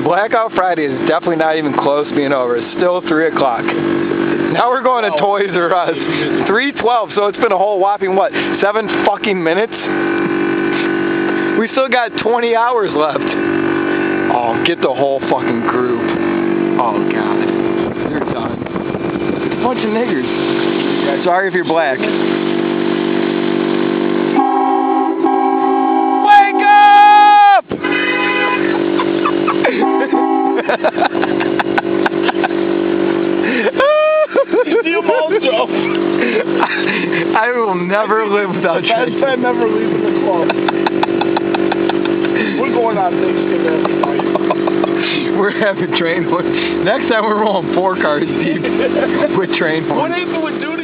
Blackout Friday is definitely not even close to being over. It's still 3 o'clock. Now we're going to Toys R Us. 3:12, so it's been a whole whopping, what, 7 fucking minutes? We still got 20 hours left. Oh, get the whole fucking group. Oh, God. They're done. It's a bunch of niggers. Sorry if you're black. Wake up! I will never live without you. Best friend never leaving the club. We're going on Thanksgiving night. We're having train horse. Next time we're rolling 4 cars deep with train horse. What if it would do